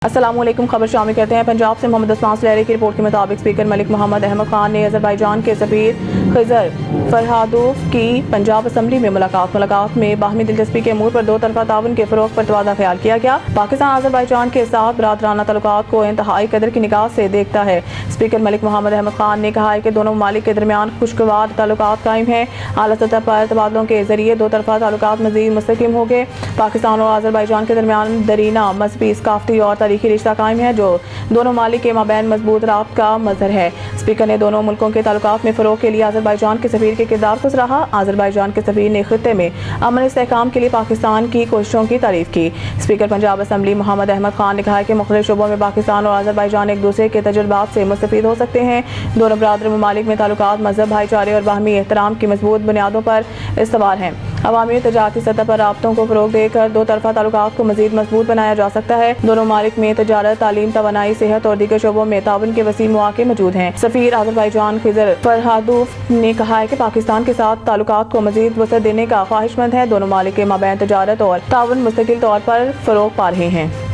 अस्सलाम वालेकुम। खबर शामिल करते हैं। पंजाब से मोहम्मद उस्मान लहरी की रिपोर्ट के मुताबिक स्पीकर मलिक मोहम्मद अहमद खान ने अजरबैजान के सफीर खिजर फरहादोव की पंजाब असम्बली में मुलाकात में बाहमी दिलचस्पी के अमूर पर दो तरफा ताउन के फरोग पर तबादला ख्याल किया गया। पाकिस्तान अजरबैजान के साथ बरादराना ताल्लुकात को इंतहाई कदर की निगाह से देखता है। स्पीकर मलिक मोहम्मद अहमद खान ने कहा है कि दोनों ममालिक के दरमियान खुशगवार ताल्लुकात कायम हैं। आला सतह पर तबादलों के जरिए दो तरफा ताल्लुकात मजीद मुस्तहकम हो गए। पाकिस्तान और अजरबैजान के दरमियान दरीना मजहबी सकाफती और तारीखी रिश्ता कायम है जो दोनों ममालिक के माबैन मजबूत राब्त का मजहर है। स्पीकर ने दोनों मुल्कों के ताल्लुकात में फरोग के लिए अजरबैजान के सफीर के किरदार को सराहा। अजरबैजान के सफीर ने खित्ते में अमन इस्तेहकाम के लिए पाकिस्तान की कोशिशों की तारीफ की। स्पीकर पंजाब असम्बली मोहम्मद अहमद खान ने कहा है कि मुख्तलिफ शोबों में पाकिस्तान और अजरबैजान एक दूसरे के तजुर्बात से मुस्तफीद हो सकते हैं। दोनों बरादर ममालिक में ताल्लुकात मजहब, भाईचारे और बाहमी एहतराम की मजबूत बुनियादों पर इस्तवार हैं। अवामी तजारती सतह पर राब्तों को फरोग देकर दो तरफा ताल्लुकात को मजीद मजबूत बनाया जा सकता है। दोनों ममालिक में तजारत, तालीम, तवानाई, सेहत और दीगर शोबों में ताउन के वसीम मौके मौजूद हैं। सफीर अजरबैजान खिजर फरहादोव ने कहा है कि पाकिस्तान के साथ ताल्लुकात को मजीद वसअत देने का ख्वाहिशमंद है। दोनों ममालिक के माबैन तजारत और ताउन मुस्तकिल तौर पर फरोग पा रहे हैं।